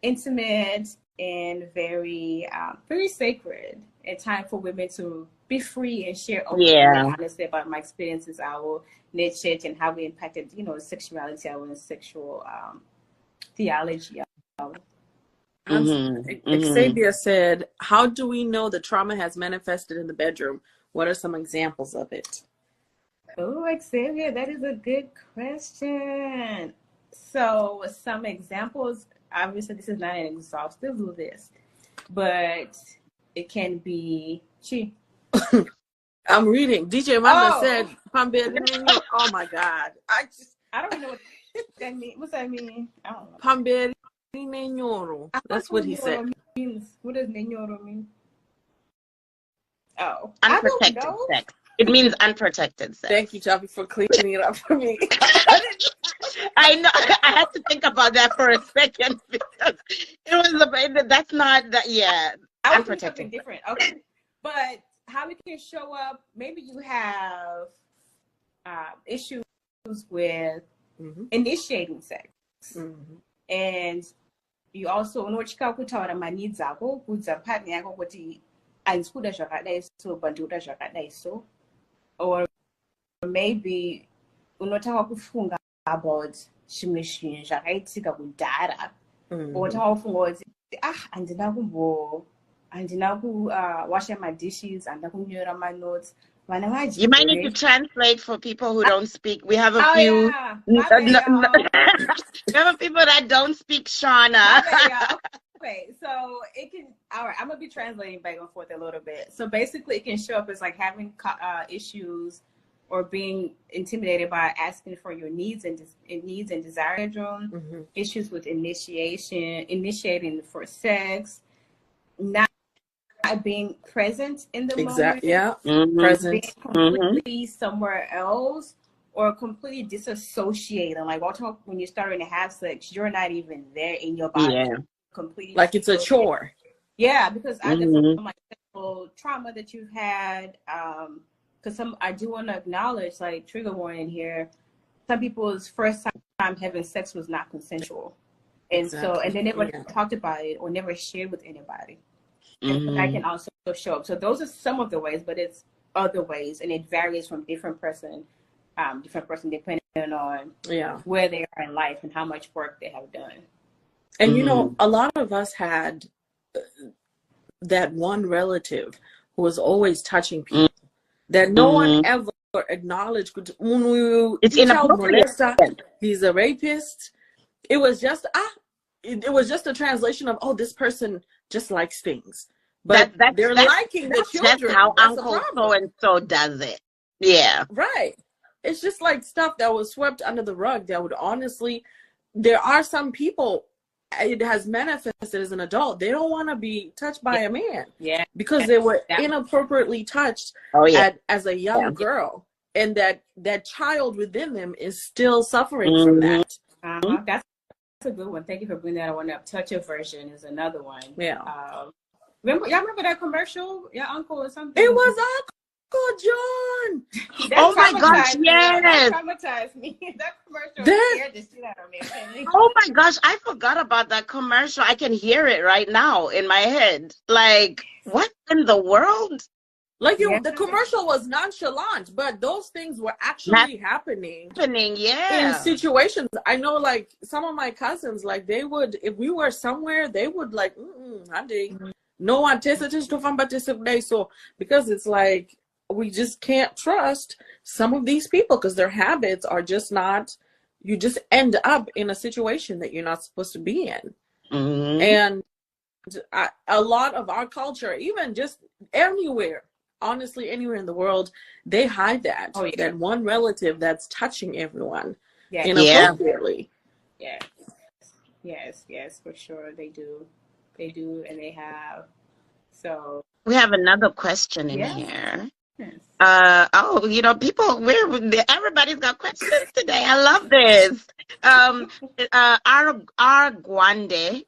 intimate and very, very sacred. A time for women to be free and share openly and honestly about my experiences, our niche, and how we impacted, you know, sexuality, our sexual theology. Xavier said, how do we know the trauma has manifested in the bedroom? What are some examples of it? Oh, Xavier, that is a good question. So some examples, obviously this is not an exhaustive list, but it can be I'm reading. DJ Mama said, oh my God. I don't even know what that means. What's that mean? I don't know. Pamberi Nenyoro. That's what he said. What does Nenyoro mean? Oh, unprotected sex. It means unprotected sex. Thank you, Taffy, for cleaning it up for me. I know. I had to think about that for a second, because it was that's not that. Yeah, unprotected. Different. Okay, but how it can show up? Maybe you have issues with initiating sex, and you also know my needs are or maybe unotaka kufunga about chimwe chinhu zvakaitika kudhara unotaka kufunga kuti handina kuwasha madishes, handina kunyora manotes. You might need to translate for people who don't speak. We have a few. We have people that don't speak Shona. Okay, so it can. All right, I'm gonna be translating back and forth a little bit. So basically, it can show up as like having issues or being intimidated by asking for your needs and desires. Issues with initiating for sex, not being present in the moment. Yeah. Present. Being completely somewhere else, or completely disassociating. Like when you're starting to have sex, you're not even there in your body. Yeah. Completely like it's a chore. Yeah, because I just from like sexual trauma that you've had, because I do want to acknowledge, like, trigger warning here, some people's first time having sex was not consensual. And so, and they never talked about it or never shared with anybody. And that can also show up. So those are some of the ways, but it's other ways, and it varies from different person depending on where they are in life and how much work they have done. And you know, a lot of us had that one relative who was always touching people that no one ever acknowledged. It's inappropriate. He's a rapist. It was just a translation of, oh, this person just likes things, but they're liking the children. That's how Uncle so and so does it. Yeah, right. It's just like stuff that was swept under the rug. That would honestly, there are some people. It has manifested as an adult. They don't want to be touched by a man, because they were inappropriately touched as a young girl, and that child within them is still suffering from that. That's a good one. Thank you for bringing that one up. Touch aversion is another one. Y'all remember that commercial? Your uncle or something? It was Uncle John. Oh my gosh, yes. That traumatized me. That commercial scared the shit out of me. Oh my gosh, I forgot about that commercial. I can hear it right now in my head. Like, what in the world? Like, the commercial was nonchalant, but those things were actually happening. In situations. I know, like, some of my cousins, like, they would, if we were somewhere, they would, like, no one tasted to from but so, because it's like, we just can't trust some of these people because their habits are just not, you just end up in a situation that you're not supposed to be in. And a lot of our culture, even just anywhere, honestly, anywhere in the world, they hide that. That one relative that's touching everyone inappropriately. Yes, for sure. They do, and they have. So we have another question in here. Everybody's got questions today. I love this. Our Gwande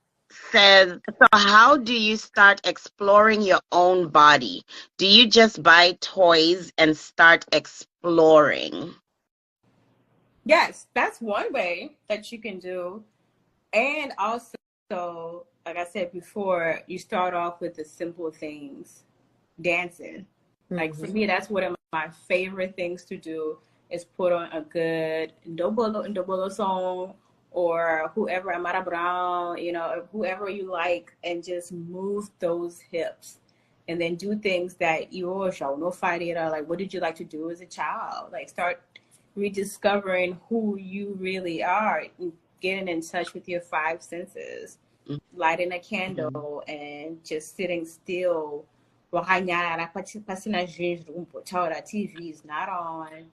says, so how do you start exploring your own body? Do you just buy toys and start exploring? Yes, that's one way that you can do. And also, like I said before, you start off with the simple things, dancing. Like, for me, that's one of my favorite things to do, is put on a good Ndobolo song, or whoever, Amara Brown, whoever you like, and just move those hips. And then do things that you show no fight, like, what did you like to do as a child? Like, start rediscovering who you really are, and getting in touch with your five senses. Lighting a candle and just sitting still. TV is not on,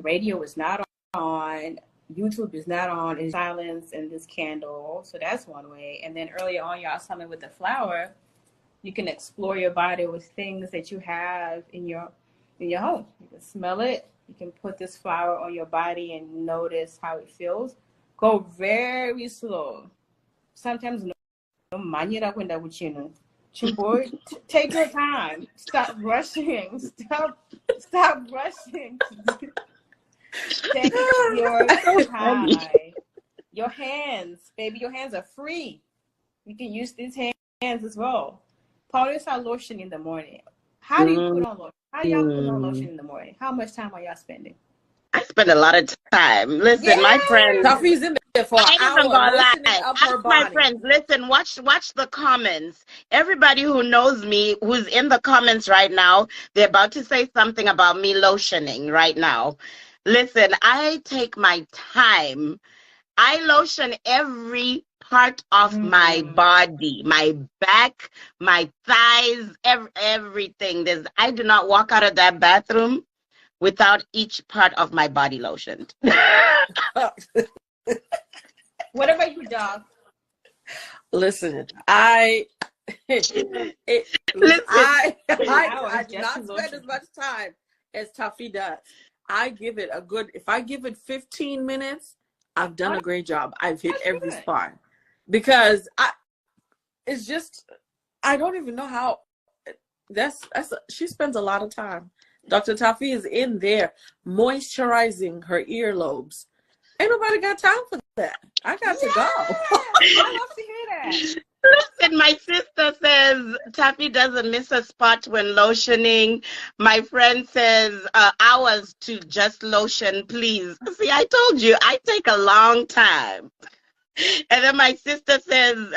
radio is not on, YouTube is not on, it's silence and this candle. So that's one way. And then earlier on, y'all saw me with the flower. You can explore your body with things that you have in your home. You can smell it. You can put this flower on your body and notice how it feels. Go very slow. Sometimes take your time. Stop rushing. Stop rushing. Take your time. Your hands, baby, your hands are free. You can use these hands as well. Polish our lotion in the morning. How do you put on lotion? How y'all put on lotion in the morning? How much time are y'all spending? I spend a lot of time. Listen, my friends. Taffy's in there for an hour. My friends, listen, watch the comments. Everybody who knows me, who's in the comments right now, they're about to say something about me lotioning right now. Listen, I take my time. I lotion every part of my body, my back, my thighs, everything. I do not walk out of that bathroom without each part of my body lotioned. What about you, dog? Listen, I do not spend as much time as Taffy does. I give it if I give it 15 minutes, I've done a great job. I've hit every spot. Because I don't even know how, she spends a lot of time. Dr. Taffy is in there moisturizing her earlobes. Ain't nobody got time for that. I got to go. I love to hear that. Listen, my sister says Taffy doesn't miss a spot when lotioning. My friend says hours to just lotion, please. See, I told you, I take a long time. And then my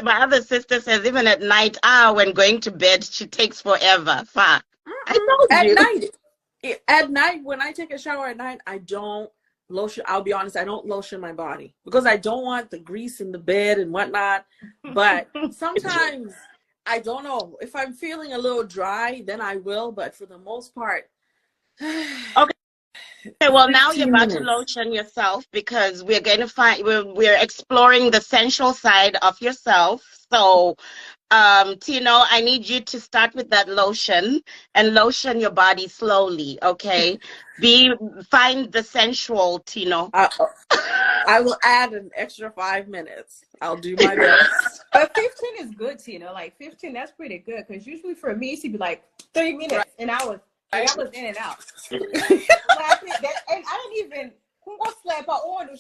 other sister says, even at night, when going to bed, she takes forever. Fuck. I told you. At night, when I take a shower at night, I don't lotion. I'll be honest, I don't lotion my body because I don't want the grease in the bed and whatnot. But sometimes, I don't know, if I'm feeling a little dry, then I will. But for the most part, okay. Well, now you're about to lotion yourself because we're going to we're exploring the sensual side of yourself. So, Tino, I need you to start with that lotion and lotion your body slowly, okay? Find the sensual, Tino. I will add an extra 5 minutes. I'll do my best. But 15 is good, Tino. Like 15, that's pretty good. Because usually for me, it should be like 30 minutes, right. And I was in and out. And I didn't even slap her on the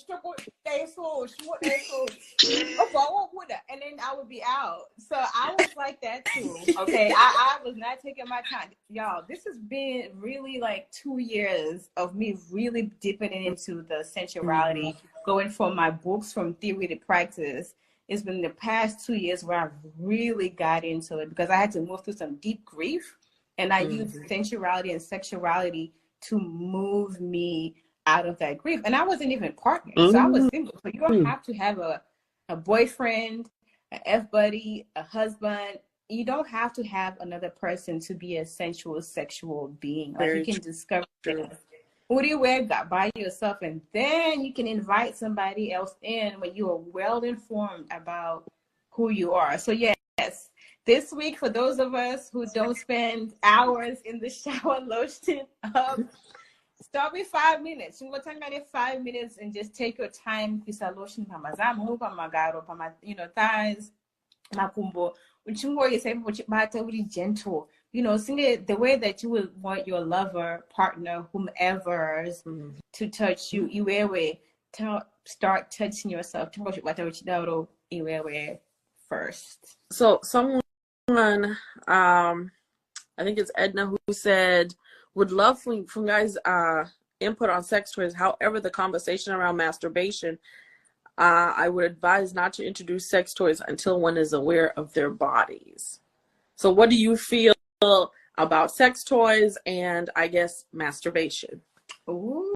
and then I would be out. So I was like that too. Okay. I was not taking my time. Y'all, this has been really like 2 years of me really dipping into the sensuality, going from my books from theory to practice. It's been the past 2 years where I've really got into it because I had to move through some deep grief. And I used sensuality and sexuality to move me out of that grief. And I wasn't even partnered. So I was single. So you don't have to have a boyfriend, an F-buddy, a husband. You don't have to have another person to be a sensual, sexual being. Like you can discover who do you wear by yourself, and then you can invite somebody else in when you are well informed about who you are. So yes. This week, for those of us who don't spend hours in the shower lotioning up, start with 5 minutes. You go 5 minutes and just take your time. Pisa lotion pamazamu, pamagaro, thighs, makumbo. You say very gentle. Sing the way that you would want your lover, partner, whomever to touch you. Start touching yourself. First. So someone, I think it's Edna, who said, would love from guys input on sex toys. However, the conversation around masturbation, I would advise not to introduce sex toys until one is aware of their bodies. So what do you feel about sex toys and, I guess, masturbation? Ooh,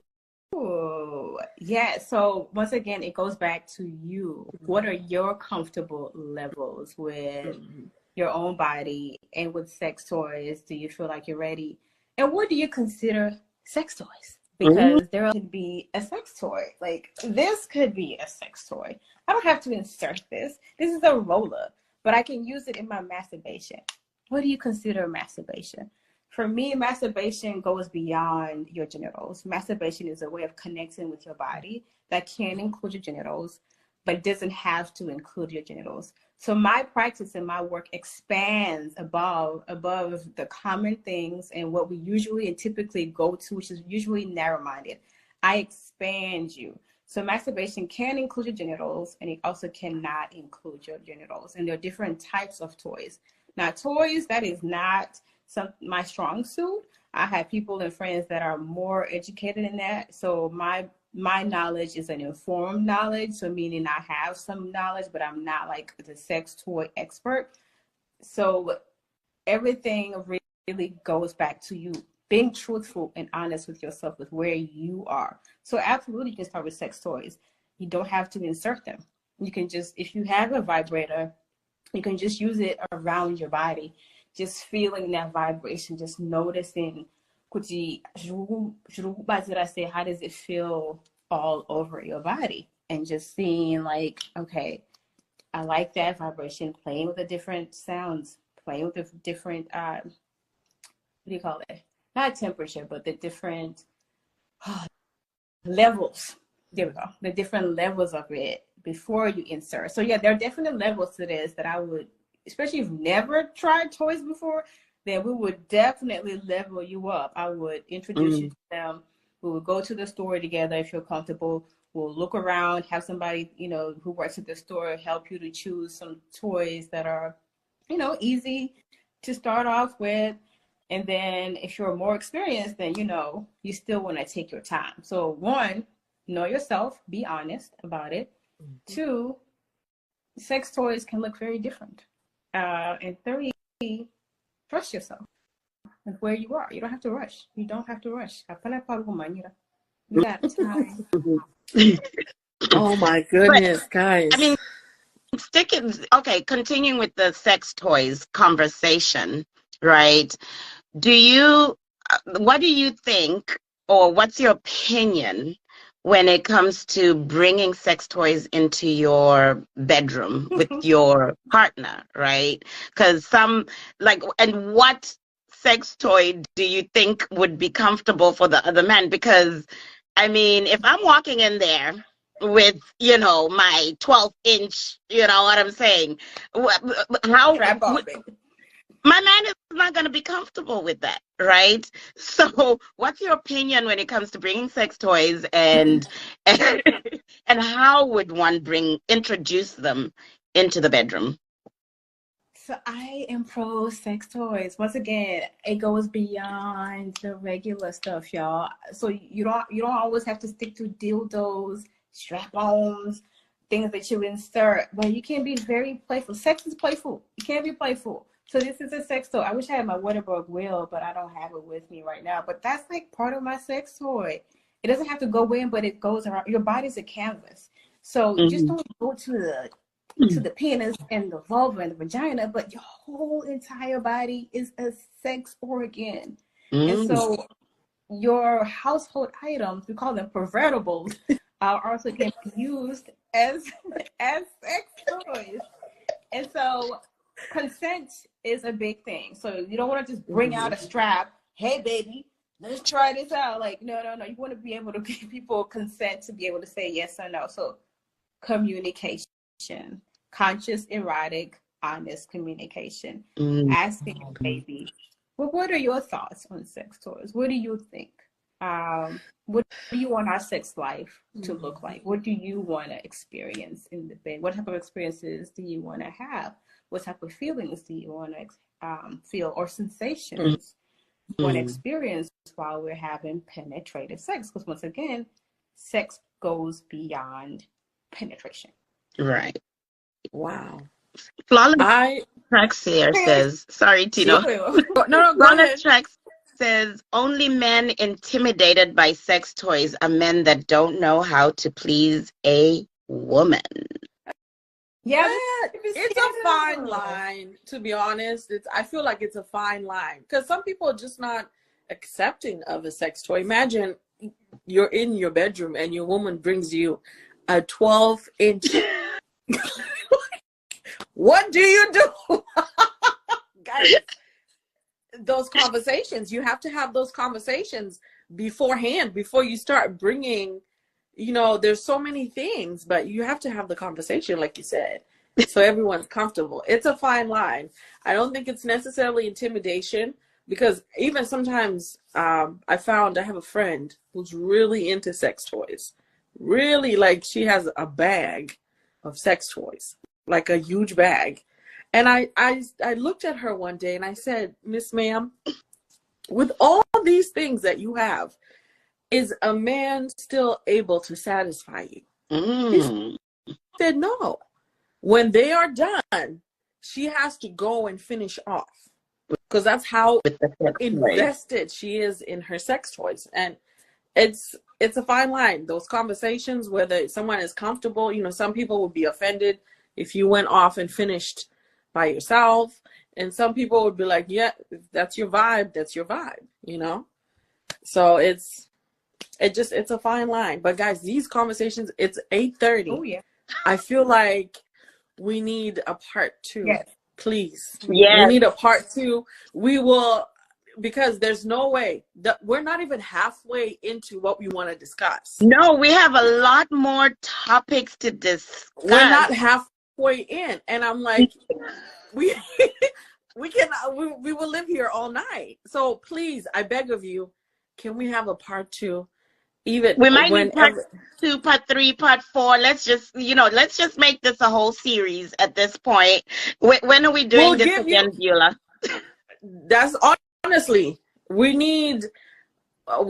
yeah. So once again, it goes back to you. What are your comfortable levels with your own body and with sex toys? Do you feel like you're ready? And what do you consider sex toys? Because there could be a sex toy. Like this could be a sex toy. I don't have to insert this. This is a roller, but I can use it in my masturbation. What do you consider masturbation? For me, masturbation goes beyond your genitals. Masturbation is a way of connecting with your body that can include your genitals, but doesn't have to include your genitals. So my practice and my work expands above the common things and what we usually and typically go to, which is usually narrow-minded. I expand you. So masturbation can include your genitals, and it also cannot include your genitals. And there are different types of toys. Now, toys, that is not my strong suit. I have people and friends that are more educated in that. So my knowledge is an informed knowledge. So meaning I have some knowledge, but I'm not like the sex toy expert. So everything really goes back to you being truthful and honest with yourself with where you are. So absolutely, you can start with sex toys. You don't have to insert them. You can just, if you have a vibrator, you can just use it around your body. Just feeling that vibration, just noticing, how does it feel all over your body? And just seeing like, okay, I like that vibration, playing with the different sounds, playing with the different, what do you call it? Not temperature, but the different levels. There we go. The different levels of it before you insert. So yeah, there are definite levels to this that I would, especially if you've never tried toys before, then we would definitely level you up. I would introduce you to them. We would go to the store together if you're comfortable. We'll look around, have somebody, you know, who works at the store help you to choose some toys that are, you know, easy to start off with. And then if you're more experienced, then, you know, you still want to take your time. So 1, know yourself, be honest about it. 2, sex toys can look very different. And 3, trust yourself and where you are. You don't have to rush. You don't have to rush. You got time. Oh my goodness, guys. I mean, continuing with the sex toys conversation, right? What do you think, or what's your opinion when it comes to bringing sex toys into your bedroom with your partner, right? Because and what sex toy do you think would be comfortable for the other man? Because, I mean, if I'm walking in there with, you know, my 12-inch, you know what I'm saying? My man is not going to be comfortable with that, right? So what's your opinion when it comes to bringing sex toys, and how would one introduce them into the bedroom? So I am pro sex toys. Once again, it goes beyond the regular stuff, y'all. So you don't always have to stick to dildos, strap-ons, things that you insert, but you can be very playful. Sex is playful. You can be playful. So this is a sex toy. I wish I had my Waterberg wheel, but I don't have it with me right now. But that's like part of my sex toy. It doesn't have to go in, but it goes around. Your body's a canvas. So just don't go to the penis and the vulva and the vagina, but your whole entire body is a sex organ. And so your household items, we call them pervertibles, also can be used as sex toys. And so consent is a big thing. So you don't want to just bring out a strap. Hey, baby, let's try this out. Like, no. You want to be able to give people consent to be able to say yes or no. So communication, conscious, erotic, honest communication. Asking a baby, well, what are your thoughts on sex toys? What do you think? What do you want our sex life to look like? What do you want to experience in the bed? What type of experiences do you want to have? What type of feelings do you want to feel, or sensations you want to experience while we're having penetrative sex? Because once again, sex goes beyond penetration. Right. Wow. Flawless Tracks here says, sorry, Tino. No, go ahead. Tracks says, only men intimidated by sex toys are men that don't know how to please a woman. Yeah, it's a fine line, to be honest. I feel like it's a fine line because some people are just not accepting of a sex toy. Imagine you're in your bedroom and your woman brings you a 12-inch. What do you do? Guys, those conversations, you have to have those conversations beforehand, before you start bringing, you know, there's so many things, but you have to have the conversation, like you said, so everyone's comfortable. It's a fine line. I don't think it's necessarily intimidation, because even sometimes I have a friend who's really into sex toys. Really, like, she has a bag of sex toys, like a huge bag. And I looked at her one day and I said, Miss Ma'am, with all these things that you have, is a man still able to satisfy you? She said no. When they are done, she has to go and finish off, because that's how invested she is in her sex toys. And it's a fine line. Those conversations, whether someone is comfortable, you know, some people would be offended if you went off and finished by yourself, and some people would be like, yeah, that's your vibe, you know. So it's a fine line. But guys, these conversations, it's 8:30. Oh yeah. I feel like we need a part 2. Yes. Please. Yes. We need a part 2. We will, because there's no way that we're not even halfway into what we want to discuss. No, we have a lot more topics to discuss. We're not halfway in, and I'm like, we will live here all night. So please, I beg of you, can we have a part 2? Even we might need part whenever. 2, part 3, part 4. Let's just, let's just make this a whole series at this point. When are we doing We'll this give again, you. Beuallah? That's honestly, we need.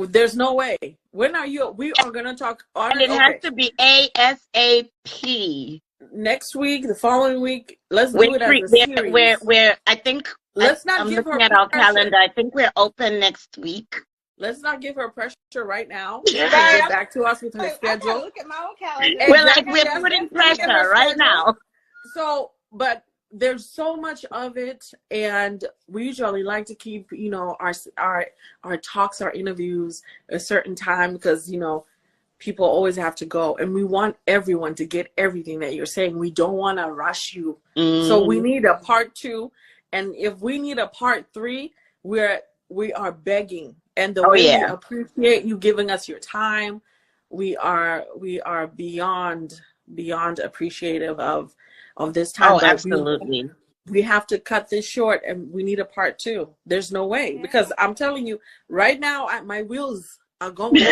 There's no way. When are you? We are gonna talk on And it has to be ASAP. next week, the following week. Let's do it as a series. We're I think Let's not I'm give looking her at our pressure. calendar. I think we're open next week. Let's not give her pressure right now. Yeah. Get back to us with her I schedule. gotta look at my own calendar. We're putting pressure right now. So, but there's so much of it, and we usually like to keep, our talks, our interviews a certain time, because people always have to go, and we want everyone to get everything that you're saying. We don't want to rush you. So we need a part 2, and if we need a part 3, we are begging. And the way we appreciate you giving us your time, we are beyond appreciative of this time. Oh, absolutely. We have to cut this short, and we need a part 2. There's no way, because I'm telling you right now, my wheels are going.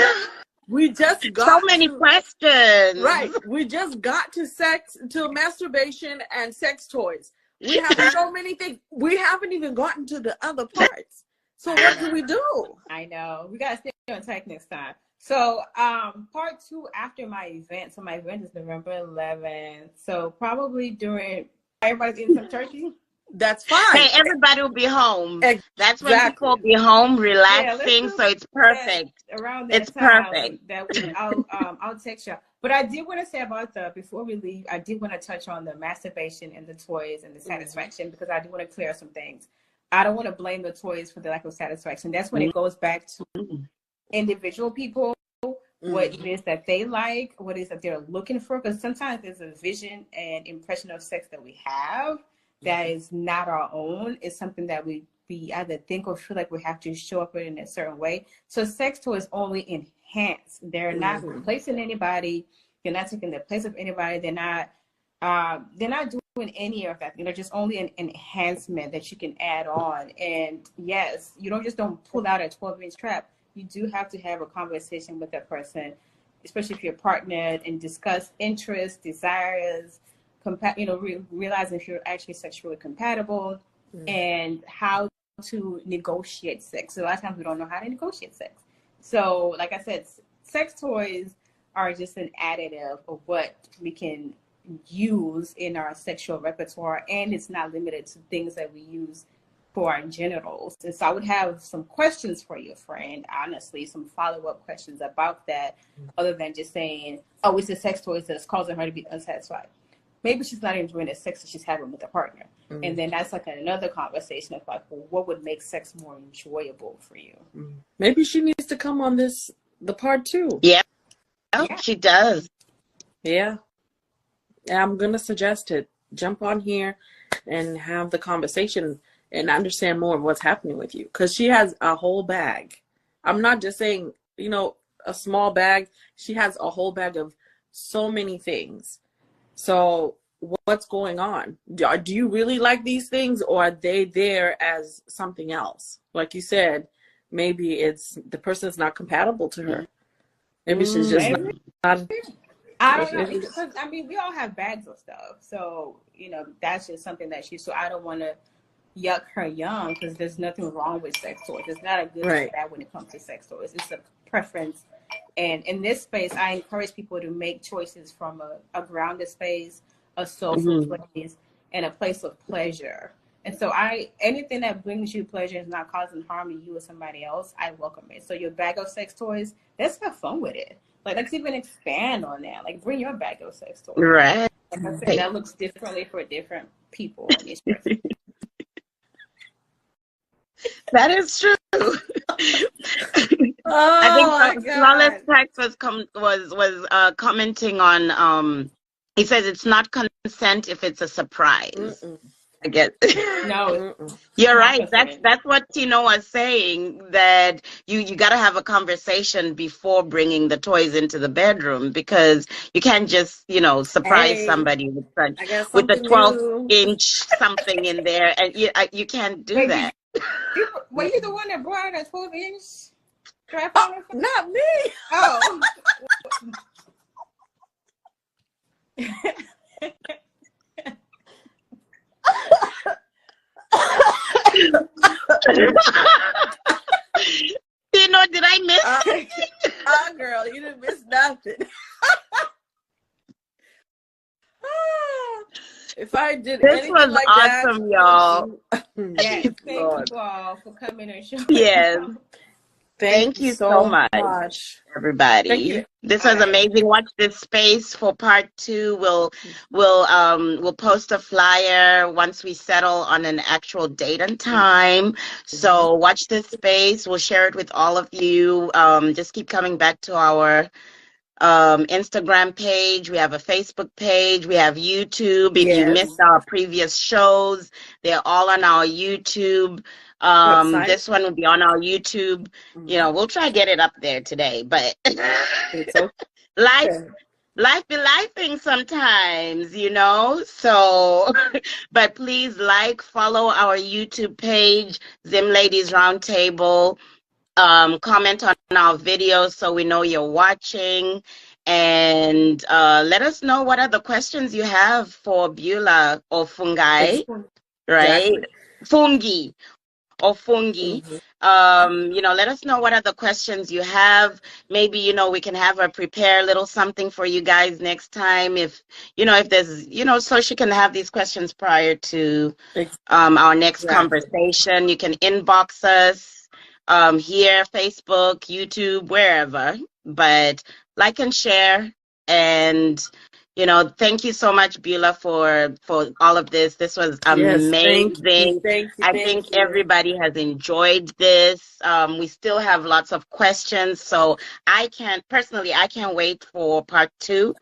We just got so many questions. Right. We just got to masturbation and sex toys. We have so many things. We haven't even gotten to the other parts. So what do we do? I know. We gotta stay on track next time. So part 2 after my event. So my event is November 11th. So probably during everybody's eating some turkey. That's fine. Hey, everybody will be home. Exactly. That's when people will be home relaxing. So it's perfect. Around that it's time, perfect. I'll text you. But I did want to say about before we leave, I did want to touch on the masturbation and the toys and the satisfaction, because I do want to clear some things. I don't want to blame the toys for the lack of satisfaction. That's when it goes back to individual people, what it is that they like, what it is that they're looking for. Because sometimes there's a vision and impression of sex that we have that is not our own. It's something that we either think or feel like we have to show up in a certain way. So sex toys only enhance. They're not replacing anybody. They're not taking the place of anybody. They're not doing any of that. They're just only an enhancement that you can add on. And yes, you don't pull out a 12-inch trap. You do have to have a conversation with that person, especially if you're partnered, and discuss interests, desires, realizing if you're actually sexually compatible, and how to negotiate sex. So a lot of times we don't know how to negotiate sex. So like I said, sex toys are just an additive of what we can use in our sexual repertoire, and it's not limited to things that we use for our genitals. And so I would have some questions for you, friend, honestly, some follow-up questions about that, other than just saying, oh, it's a sex toy that's causing her to be unsatisfied. Maybe she's not enjoying the sex that she's having with a partner. And then that's like another conversation of like, well, what would make sex more enjoyable for you? Maybe she needs to come on the part 2. Yeah. Oh, she does. Yeah. I'm going to suggest it. Jump on here and have the conversation and understand more of what's happening with you. Because she has a whole bag. I'm not just saying, a small bag. She has a whole bag of so many things. So what's going on? Do you really like these things, or are they there as something else? Like you said, maybe it's the person's not compatible to her. Maybe she's just not. I don't know, because we all have bags of stuff, so that's just something that so I don't want to yuck her young, because there's nothing wrong with sex toys. It's not a good or bad when it comes to sex toys. It's a preference, and in this space, I encourage people to make choices from a grounded space, a soulful place, and a place of pleasure. And so anything that brings you pleasure is not causing harm to you or somebody else, I welcome it. So your bag of sex toys, let's have fun with it. Like, let's even expand on that. Like, bring your bag of sex toys. Right. Like I said, that looks differently for different people in each person. That is true. I think Flawless Text was commenting on. He says it's not consent if it's a surprise. I guess. No, You're not right. considered. That's what Tino was saying, that you got to have a conversation before bringing the toys into the bedroom, because you can't just, surprise Hey, somebody I got with the something 12 new. inch something in there, and you can't do Wait, that. were you the one that brought a 12-inch strap on? Not me. Oh. Tino, did I miss? Girl, you didn't miss nothing. If I did This anything was like awesome, that, y'all. Yes, thank Lord. you all for coming and showing. Yes. Thank you so much, everybody. Thank you. This was amazing. Watch this space for part 2. We'll post a flyer once we settle on an actual date and time. So watch this space. We'll share it with all of you. Just keep coming back to our Instagram page. We have a Facebook page. We have YouTube. If you missed our previous shows, they're all on our YouTube. This one will be on our YouTube. We'll try to get it up there today, but It's okay. life be lifing sometimes, so but please follow our YouTube page, Zim Ladies Roundtable. Comment on our videos so we know you're watching, and let us know what other questions you have for Beuallah or Fungi, right? Exactly. Fungi or Fungi. Let us know what other questions you have. Maybe, we can have her prepare a little something for you guys next time, if there's, so she can have these questions prior to our next conversation. You can inbox us here, Facebook, YouTube, wherever, but like and share. And thank you so much, Beuallah, for all of this. This was amazing. I think everybody has enjoyed this. We still have lots of questions, so I can't wait for part 2,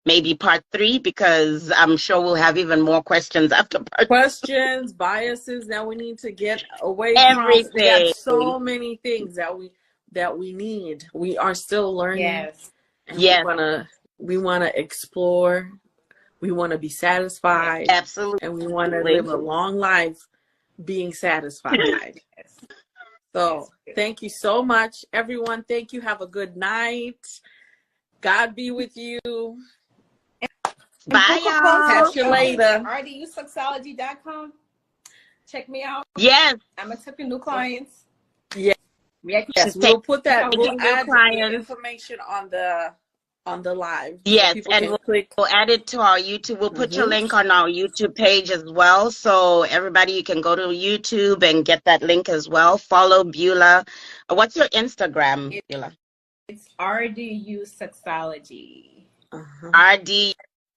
maybe part 3, because I'm sure we'll have even more questions after part 2. Biases that we need to get away Everything. from. We got so many things that we need. We are still learning. And we wanna explore. We want to be satisfied. Absolutely. And we want to live a long life being satisfied. So thank you so much, everyone. Thank you. Have a good night. God be with you. Bye, y'all. Catch you later. RDUsexology.com. Check me out. Yes. I'm accepting new clients. Yes. We'll put that. We'll add the information on the live. Yes, so and we'll add it to our YouTube. We'll put your link on our YouTube page as well. So everybody, you can go to YouTube and get that link as well. Follow Beuallah. What's your Instagram, Beuallah? It's RDU Sexology. RDU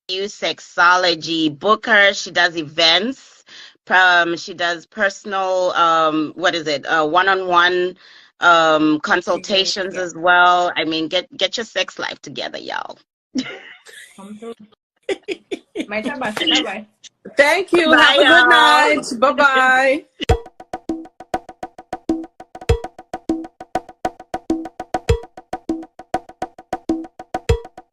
Sexology. Book her. She does events. She does personal, one-on-one consultations as well. I mean, get your sex life together, y'all. Bye-bye. Thank you. Bye, have a good night. Bye-bye.